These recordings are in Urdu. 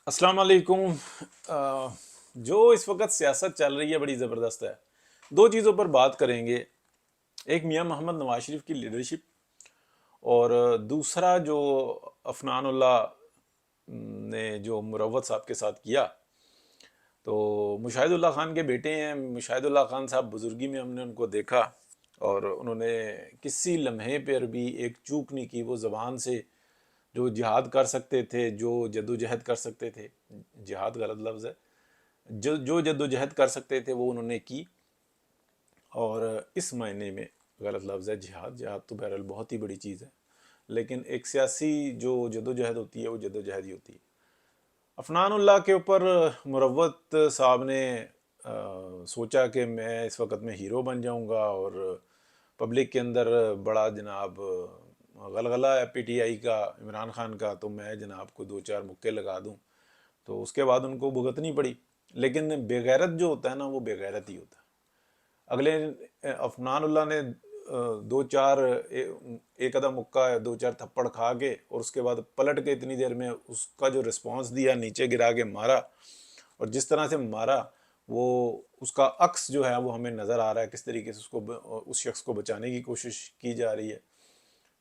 السلام علیکم۔ جو اس وقت سیاست چل رہی ہے بڑی زبردست ہے۔ دو چیزوں پر بات کریں گے، ایک میاں محمد نواز شریف کی لیڈرشپ، اور دوسرا جو عفنان اللہ نے جو مروت صاحب کے ساتھ کیا۔ تو مشاہد اللہ خان کے بیٹے ہیں، مشاہد اللہ خان صاحب بزرگی میں ہم نے ان کو دیکھا، اور انہوں نے کسی لمحے پر بھی ایک چوک نہیں کی۔ وہ زبان سے جو جہاد کر سکتے تھے، جو جد و جہد کر سکتے تھے، جہاد غلط لفظ ہے، جو جد و جہد کر سکتے تھے وہ انہوں نے کی۔ اور اس معنی میں غلط لفظ ہے جہاد، جہاد تو بہرحال بہت ہی بڑی چیز ہے، لیکن ایک سیاسی جو جد و جہد ہوتی ہے وہ جد و جہد ہی ہوتی ہے۔ عفنان اللہ کے اوپر مروت صاحب نے سوچا کہ میں اس وقت میں ہیرو بن جاؤں گا، اور پبلک کے اندر بڑا جناب غلغلہ ہے پی ٹی آئی کا، عمران خان کا، تو میں جناب کو دو چار مکے لگا دوں۔ تو اس کے بعد ان کو بھگتنی پڑی، لیکن بے غیرت جو ہوتا ہے نا وہ بے غیرت ہی ہوتا ہے۔ اگلے عفنان اللہ نے دو چار ایک آدھا مکہ دو چار تھپڑ کھا کے، اور اس کے بعد پلٹ کے اتنی دیر میں اس کا جو رسپانس دیا، نیچے گرا کے مارا، اور جس طرح سے مارا وہ اس کا عکس جو ہے وہ ہمیں نظر آ رہا ہے، کس طریقے سے اس شخص کو بچانے کی کوشش کی جا رہی ہے۔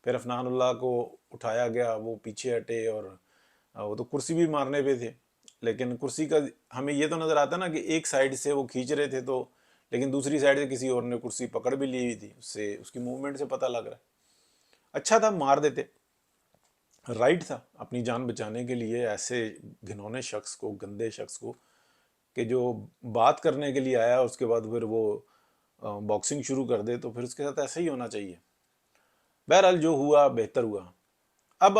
پھر عفنان اللہ کو اٹھایا گیا، وہ پیچھے ہٹے، اور وہ تو کرسی بھی مارنے پہ تھے، لیکن کرسی کا ہمیں یہ تو نظر آتا نا کہ ایک سائیڈ سے وہ کھینچ رہے تھے، تو لیکن دوسری سائیڈ سے کسی اور نے کرسی پکڑ بھی لی ہوئی تھی، اس سے اس کی موومنٹ سے پتہ لگ رہا ہے۔ اچھا تھا مار دیتے، رائٹ تھا اپنی جان بچانے کے لیے ایسے گھنونے شخص کو، گندے شخص کو، کہ جو بات کرنے کے لیے آیا اس کے بعد پھر وہ باکسنگ شروع کر دے، تو پھر اس کے ساتھ ایسا ہی ہونا چاہیے۔ بہرحال جو ہوا بہتر ہوا۔ اب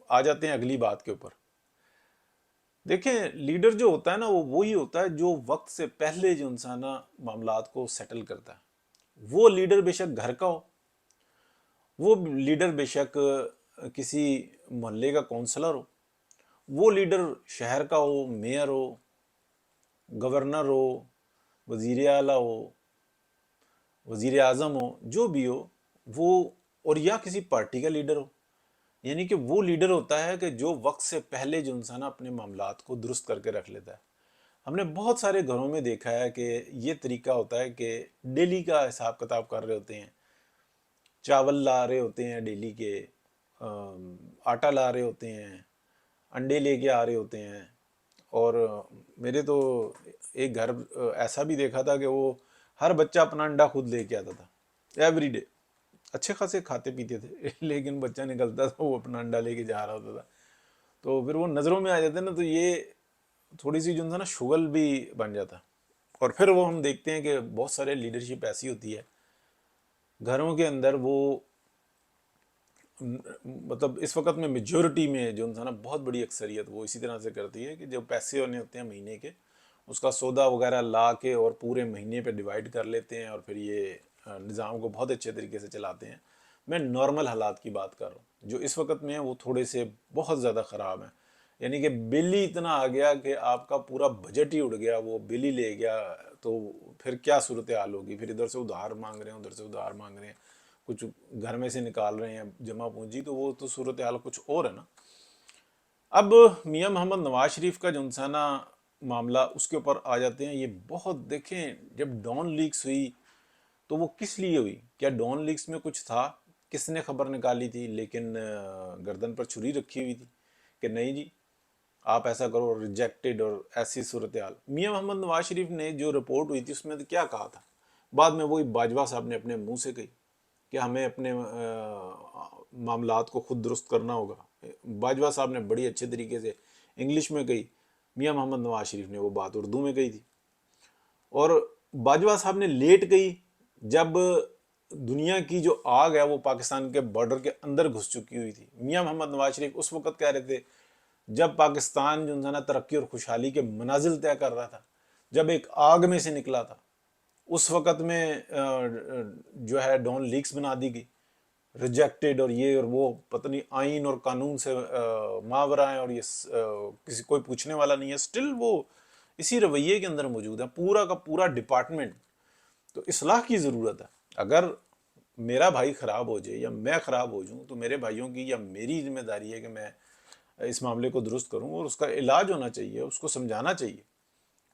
آ جاتے ہیں اگلی بات کے اوپر۔ دیکھیں، لیڈر جو ہوتا ہے نا وہ وہی ہوتا ہے جو وقت سے پہلے جو انسان معاملات کو سیٹل کرتا ہے۔ وہ لیڈر بے شک گھر کا ہو، وہ لیڈر بے شک کسی محلے کا کونسلر ہو، وہ لیڈر شہر کا ہو، میئر ہو، گورنر ہو، وزیر اعلیٰ ہو، وزیر اعظم ہو، جو بھی ہو وہ، اور یا کسی پارٹی کا لیڈر ہو، یعنی کہ وہ لیڈر ہوتا ہے کہ جو وقت سے پہلے جو انسان اپنے معاملات کو درست کر کے رکھ لیتا ہے۔ ہم نے بہت سارے گھروں میں دیکھا ہے کہ یہ طریقہ ہوتا ہے کہ ڈیلی کا حساب کتاب کر رہے ہوتے ہیں، چاول لا رہے ہوتے ہیں ڈیلی کے، آٹا لا رہے ہوتے ہیں، انڈے لے کے آ رہے ہوتے ہیں، اور میرے تو ایک گھر ایسا بھی دیکھا تھا کہ وہ ہر بچہ اپنا انڈا خود لے کے آتا تھا ایوری ڈے۔ اچھے خاصے کھاتے پیتے تھے لیکن بچہ نکلتا تھا وہ اپنا انڈا لے کے جا رہا ہوتا تھا، تو پھر وہ نظروں میں آ جاتے نا، تو یہ تھوڑی سی جو ہے نا شغل بھی بن جاتا۔ اور پھر وہ ہم دیکھتے ہیں کہ بہت سارے لیڈرشپ ایسی ہوتی ہے گھروں کے اندر، وہ مطلب اس وقت میں میجورٹی میں جو انسان بہت بڑی اکثریت وہ اسی طرح سے کرتی ہے کہ جو پیسے ہونے ہوتے ہیں مہینے کے، اس کا سودا وغیرہ لا کے اور پورے مہینے پہ ڈیوائیڈ کر لیتے ہیں، اور پھر یہ نظام کو بہت اچھے طریقے سے چلاتے ہیں۔ میں نارمل حالات کی بات کر رہا ہوں، جو اس وقت میں ہیں وہ تھوڑے سے بہت زیادہ خراب ہیں۔ یعنی کہ بل ہی اتنا آ گیا کہ آپ کا پورا بجٹ ہی اڑ گیا، وہ بل ہی لے گیا، تو پھر کیا صورتحال ہوگی؟ پھر ادھر سے ادھار مانگ رہے ہیں، ادھر سے ادھار مانگ رہے ہیں، کچھ گھر میں سے نکال رہے ہیں جمع پونجی، تو وہ تو صورتحال کچھ اور ہے نا۔ اب میاں محمد نواز شریف کا جو انسانہ معاملہ، اس کے اوپر آ جاتے ہیں۔ یہ بہت دیکھیں، جب ڈان لیکس ہوئی تو وہ کس لیے ہوئی؟ کیا ڈان لیکس میں کچھ تھا؟ کس نے خبر نکالی تھی؟ لیکن گردن پر چھری رکھی ہوئی تھی کہ نہیں جی آپ ایسا کرو، ریجیکٹڈ، اور ایسی صورتحال۔ میاں محمد نواز شریف نے جو رپورٹ ہوئی تھی اس میں کیا کہا تھا؟ بعد میں وہی باجوہ صاحب نے اپنے منہ سے کہی کہ ہمیں اپنے معاملات کو خود درست کرنا ہوگا۔ باجوہ صاحب نے بڑی اچھے طریقے سے انگلش میں کہی، میاں محمد نواز شریف نے وہ بات اردو میں کہی تھی، اور باجوہ صاحب نے لیٹ گئی جب دنیا کی جو آگ ہے وہ پاکستان کے بارڈر کے اندر گھس چکی ہوئی تھی۔ میاں محمد نواز شریف اس وقت کہہ رہے تھے جب پاکستان جو انسان ترقی اور خوشحالی کے منازل طے کر رہا تھا، جب ایک آگ میں سے نکلا تھا، اس وقت میں جو ہے ڈان لیکس بنا دی گئی، ریجیکٹڈ، اور یہ اور وہ، پتہ نہیں آئین اور قانون سے ماورا ہیں، اور یہ کسی کوئی پوچھنے والا نہیں ہے، سٹل وہ اسی رویے کے اندر موجود ہے پورا کا پورا ڈپارٹمنٹ۔ تو اصلاح کی ضرورت ہے۔ اگر میرا بھائی خراب ہو جائے یا میں خراب ہو جاؤں تو میرے بھائیوں کی یا میری ذمہ داری ہے کہ میں اس معاملے کو درست کروں اور اس کا علاج ہونا چاہیے، اس کو سمجھانا چاہیے.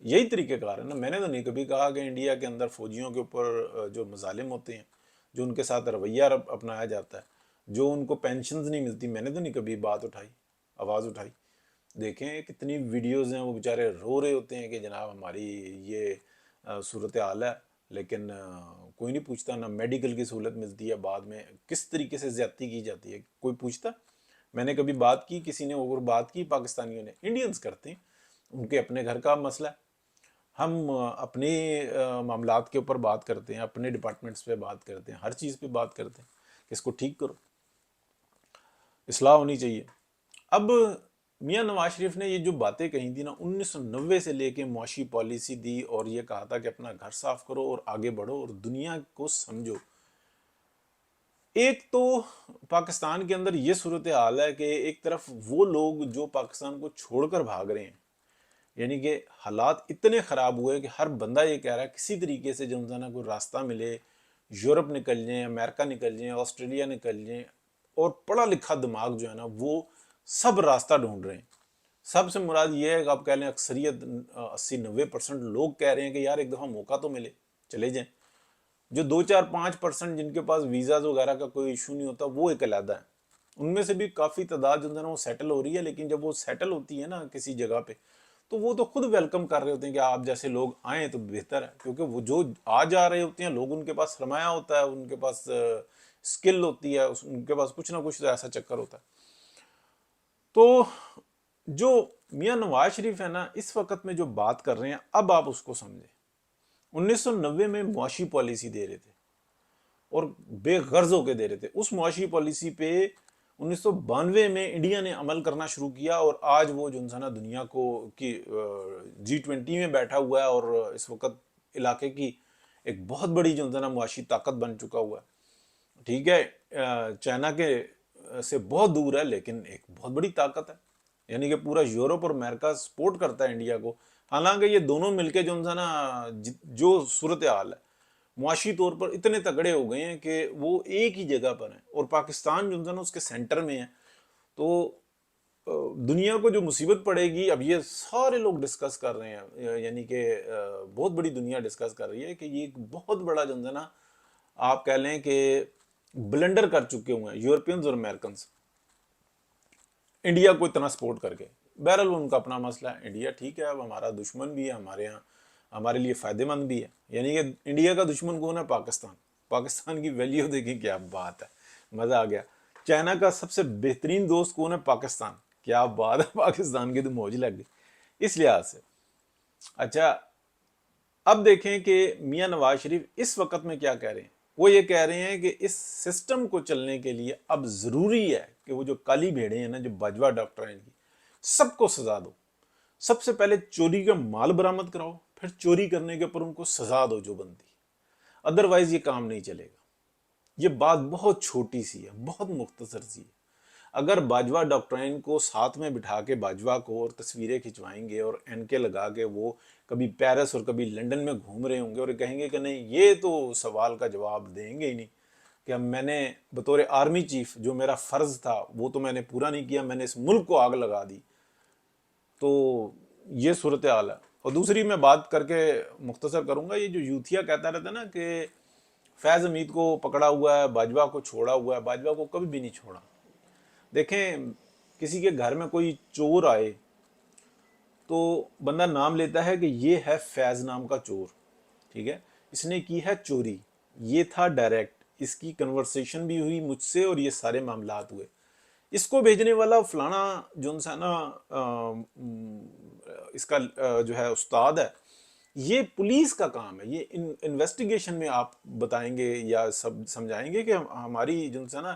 یہی طریقہ کار ہے نا. میں نے تو نہیں کبھی کہا کہ انڈیا کے اندر فوجیوں کے اوپر جو مظالم ہوتے ہیں، جو ان کے ساتھ رویہ اپنایا جاتا ہے، جو ان کو پینشنز نہیں ملتی، میں نے تو نہیں کبھی بات اٹھائی، آواز اٹھائی. دیکھیں کتنی ویڈیوز ہیں، وہ بیچارے رو رہے ہوتے ہیں کہ جناب ہماری یہ صورتحال ہے، لیکن کوئی نہیں پوچھتا. نہ میڈیکل کی سہولت ملتی ہے، بعد میں کس طریقے سے زیادتی کی جاتی ہے کوئی پوچھتا. میں نے کبھی بات کی، کسی نے اوپر بات کی، پاکستانیوں نے. انڈینز کرتے ہیں، ان کے اپنے گھر کا مسئلہ ہے. ہم اپنے معاملات کے اوپر بات کرتے ہیں، اپنے ڈپارٹمنٹس پہ بات کرتے ہیں، ہر چیز پہ بات کرتے ہیں کہ اس کو ٹھیک کرو، اصلاح ہونی چاہیے. اب میاں نواز شریف نے یہ جو باتیں کہی تھی نا 1990 سے لے کے معاشی پالیسی دی اور یہ کہا تھا کہ اپنا گھر صاف کرو اور آگے بڑھو اور دنیا کو سمجھو. ایک تو پاکستان کے اندر یہ صورتحال ہے کہ ایک طرف وہ لوگ جو پاکستان کو چھوڑ کر بھاگ رہے ہیں، یعنی کہ حالات اتنے خراب ہوئے کہ ہر بندہ یہ کہہ رہا ہے کسی طریقے سے جو انسان کو راستہ ملے، یورپ نکل جائیں، امریکہ نکل جائیں، آسٹریلیا نکل جائیں. اور پڑھا لکھا دماغ جو ہے نا وہ سب راستہ ڈھونڈ رہے ہیں. سب سے مراد یہ ہے کہ آپ کہہ لیں اکثریت 80-90% لوگ کہہ رہے ہیں کہ یار ایک دفعہ موقع تو ملے، چلے جائیں. جو 2-4-5% جن کے پاس ویزاز وغیرہ کا کوئی ایشو نہیں ہوتا وہ ایک علیحدہ ہے. ان میں سے بھی کافی تعداد جو ہے نا وہ سیٹل ہو رہی ہے، لیکن جب وہ سیٹل ہوتی ہے نا کسی جگہ پہ تو وہ تو خود ویلکم کر رہے ہوتے ہیں کہ آپ جیسے لوگ آئیں تو بہتر ہے. کیونکہ وہ جو آ جا رہے ہوتے ہیں لوگ، ان کے پاس سرمایہ ہوتا ہے، ان کے پاس اسکل ہوتی ہے، ان کے پاس کچھ نہ کچھ ایسا چکر ہوتا ہے. تو جو میاں نواز شریف ہے نا اس وقت میں جو بات کر رہے ہیں، اب آپ اس کو سمجھیں. 1990 میں معاشی پالیسی دے رہے تھے اور بے غرض ہو کے دے رہے تھے. اس معاشی پالیسی پہ 1992 میں انڈیا نے عمل کرنا شروع کیا اور آج وہ جو انسان دنیا کو کی G20 میں بیٹھا ہوا ہے اور اس وقت علاقے کی ایک بہت بڑی جو انسان معاشی طاقت بن چکا ہوا ہے. ٹھیک ہے چائنا کے سے بہت دور ہے لیکن ایک بہت بڑی طاقت ہے. یعنی کہ پورا یورپ اور امریکہ سپورٹ کرتا ہے انڈیا کو. حالانکہ یہ دونوں مل کے جو انسان جو صورتحال ہے معاشی طور پر اتنے تگڑے ہو گئے ہیں کہ وہ ایک ہی جگہ پر ہیں اور پاکستان جو انسان اس کے سینٹر میں ہے. تو دنیا کو جو مصیبت پڑے گی، اب یہ سارے لوگ ڈسکس کر رہے ہیں، یعنی کہ بہت بڑی دنیا ڈسکس کر رہی ہے کہ یہ ایک بہت بڑا جو ہے نا آپ کہہ لیں کہ بلنڈر کر چکے ہوئے ہیں یورپینز اور امریکنز انڈیا کو اتنا سپورٹ کر کے. بہرحال ان کا اپنا مسئلہ ہے. انڈیا ٹھیک ہے اب ہمارا دشمن بھی ہے، ہمارے یہاں ہمارے لیے فائدہ مند بھی ہے. یعنی کہ انڈیا کا دشمن کون ہے؟ پاکستان. پاکستان کی ویلیو دیکھیں کیا بات ہے، مزہ آ گیا. چائنا کا سب سے بہترین دوست کون ہے؟ پاکستان. کیا بات ہے، پاکستان کی تو موج لگ گئی اس لحاظ سے. اچھا اب دیکھیں کہ میاں نواز شریف اس وقت میں کیا کہہ رہے ہیں. وہ یہ کہہ رہے ہیں کہ اس سسٹم کو چلنے کے لیے اب ضروری ہے کہ وہ جو کالی بھیڑیں ہیں نا، جو باجوہ ڈاکٹر ہیں، سب کو سزا دو. سب سے پہلے چوری کا مال برآمد کراؤ، پھر چوری کرنے کے اوپر ان کو سزا دو جو بنتی. ادروائز یہ کام نہیں چلے گا. یہ بات بہت چھوٹی سی ہے، بہت مختصر سی ہے. اگر باجوہ ڈاکٹرین کو ساتھ میں بٹھا کے باجوہ کو اور تصویریں کھنچوائیں گے اور این کے لگا کے وہ کبھی پیرس اور کبھی لنڈن میں گھوم رہے ہوں گے اور کہیں گے کہ نہیں، یہ تو سوال کا جواب دیں گے ہی نہیں کہ میں نے بطور آرمی چیف جو میرا فرض تھا وہ تو میں نے پورا نہیں کیا، میں نے اس ملک کو آگ لگا دی. تو یہ صورتحال ہے. اور دوسری میں بات کر کے مختصر کروں گا، یہ جو یوتھیا کہتا رہتا نا کہ فیض حمید کو پکڑا ہوا ہے، باجوہ کو چھوڑا ہوا ہے، باجوہ کو کبھی بھی نہیں چھوڑا. دیکھیں کسی کے گھر میں کوئی چور آئے تو بندہ نام لیتا ہے کہ یہ ہے فیض نام کا چور. ٹھیک ہے، اس نے کی ہے چوری، یہ تھا ڈائریکٹ، اس کی کنورسیشن بھی ہوئی مجھ سے اور یہ سارے معاملات ہوئے. اس کو بھیجنے والا فلانا جو انسان اس کا جو ہے استاد ہے، یہ پولیس کا کام ہے. یہ انویسٹیگیشن میں آپ بتائیں گے یا سب سمجھائیں گے کہ ہماری جو ہے نا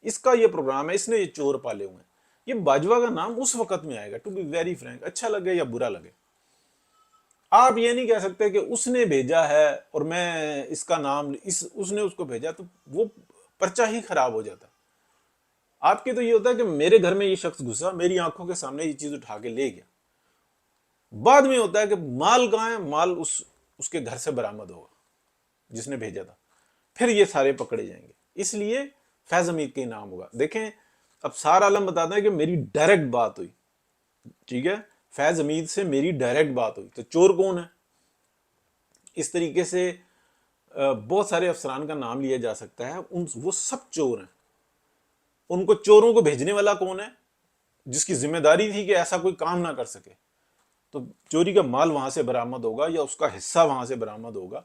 اس کا یہ پروگرام ہے، اس نے یہ چور پالے ہوئے ہیں. یہ باجوہ کا نام اس وقت میں آئے گا، ٹو بی ویری فرینک، اچھا لگے یا برا لگے. آپ یہ نہیں کہہ سکتے کہ اس نے بھیجا ہے اور میں اس کا نام اس نے اس کو بھیجا، تو وہ پرچہ ہی خراب ہو جاتا. آپ کے تو یہ ہوتا ہے کہ میرے گھر میں یہ شخص گھسا، میری آنکھوں کے سامنے یہ چیز اٹھا کے لے گیا. بعد میں ہوتا ہے کہ مال کہاں ہے، مال اس کے گھر سے برآمد ہوگا جس نے بھیجا تھا، پھر یہ سارے پکڑے جائیں گے. اس لیے فیض حمید کے نام ہوگا. دیکھیں اب سارا عالم بتاتا ہے کہ میری ڈائریکٹ بات ہوئی، ٹھیک ہے، فیض حمید سے میری ڈائریکٹ بات ہوئی، تو چور کون ہے؟ اس طریقے سے بہت سارے افسران کا نام لیا جا سکتا ہے، وہ سب چور ہیں۔ ان کو چوروں کو بھیجنے والا کون ہے؟ جس کی ذمہ داری تھی کہ ایسا کوئی کام نہ کر سکے، تو چوری کا مال وہاں سے برآمد ہوگا یا اس کا حصہ وہاں سے برآمد ہوگا،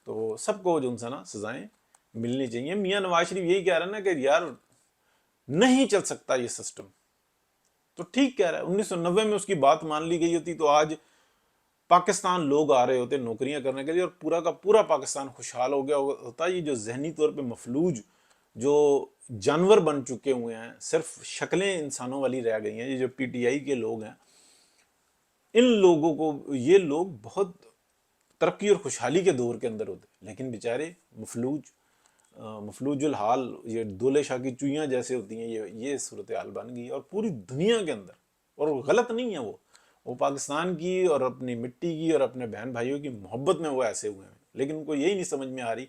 تو سب کو جو نا سزائیں ملنی چاہیے۔ میاں نواز شریف یہی کہہ رہا ہے نا کہ یار نہیں چل سکتا یہ سسٹم، تو ٹھیک کہہ رہا ہے۔ 1990 میں اس کی بات مان لی گئی ہوتی تو آج پاکستان لوگ آ رہے ہوتے نوکریاں کرنے کے لیے اور پورا کا پورا پاکستان خوشحال ہو گیا ہوتا۔ یہ جو ذہنی طور پہ مفلوج جو جانور بن چکے ہوئے ہیں، صرف شکلیں انسانوں والی رہ گئی ہیں، یہ جو پی ٹی آئی کے لوگ ہیں، ان لوگوں کو، یہ لوگ بہت ترقی اور خوشحالی کے دور کے اندر ہوتے، لیکن بیچارے مفلوج الحال، یہ دولے شاہ کی چوئیاں جیسے ہوتی ہیں، یہ صورتحال بن گئی اور پوری دنیا کے اندر۔ اور وہ غلط نہیں ہے، وہ پاکستان کی اور اپنی مٹی کی اور اپنے بہن بھائیوں کی محبت میں وہ ایسے ہوئے ہیں، لیکن ان کو یہی نہیں سمجھ میں آ رہی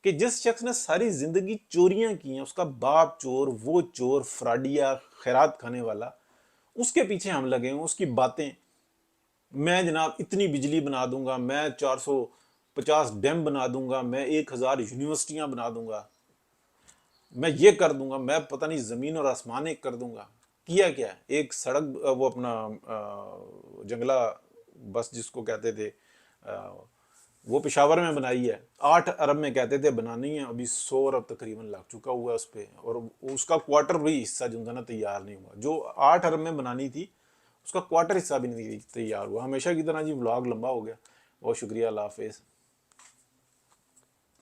کہ جس شخص نے ساری زندگی چوریاں کی ہیں، اس کا باپ چور، وہ چور، فراڈیا، خیرات کھانے والا، اس کے پیچھے ہم لگے ہیں، اس کی باتیں، میں جناب اتنی بجلی بنا دوں گا، میں 450 ڈیم بنا دوں گا، میں 1000 یونیورسٹیاں بنا دوں گا، میں یہ کر دوں گا، میں پتہ نہیں زمین اور آسمان ایک کر دوں گا۔ کیا کیا ہے؟ ایک سڑک، وہ اپنا جنگلہ بس جس کو کہتے تھے، وہ پشاور میں بنائی ہے، 8 ارب میں کہتے تھے بنانی ہے، ابھی 100 ارب تقریباً لگ چکا ہوا ہے اس پہ، اور اس کا کوارٹر بھی حصہ جو تھا نا تیار نہیں ہوا، جو 8 ارب میں بنانی تھی اس کا کوارٹر حصہ بھی نہیں تیار ہوا۔ ہمیشہ کی طرح جی، ولاگ لمبا ہو گیا، بہت شکریہ، اللہ حافظ۔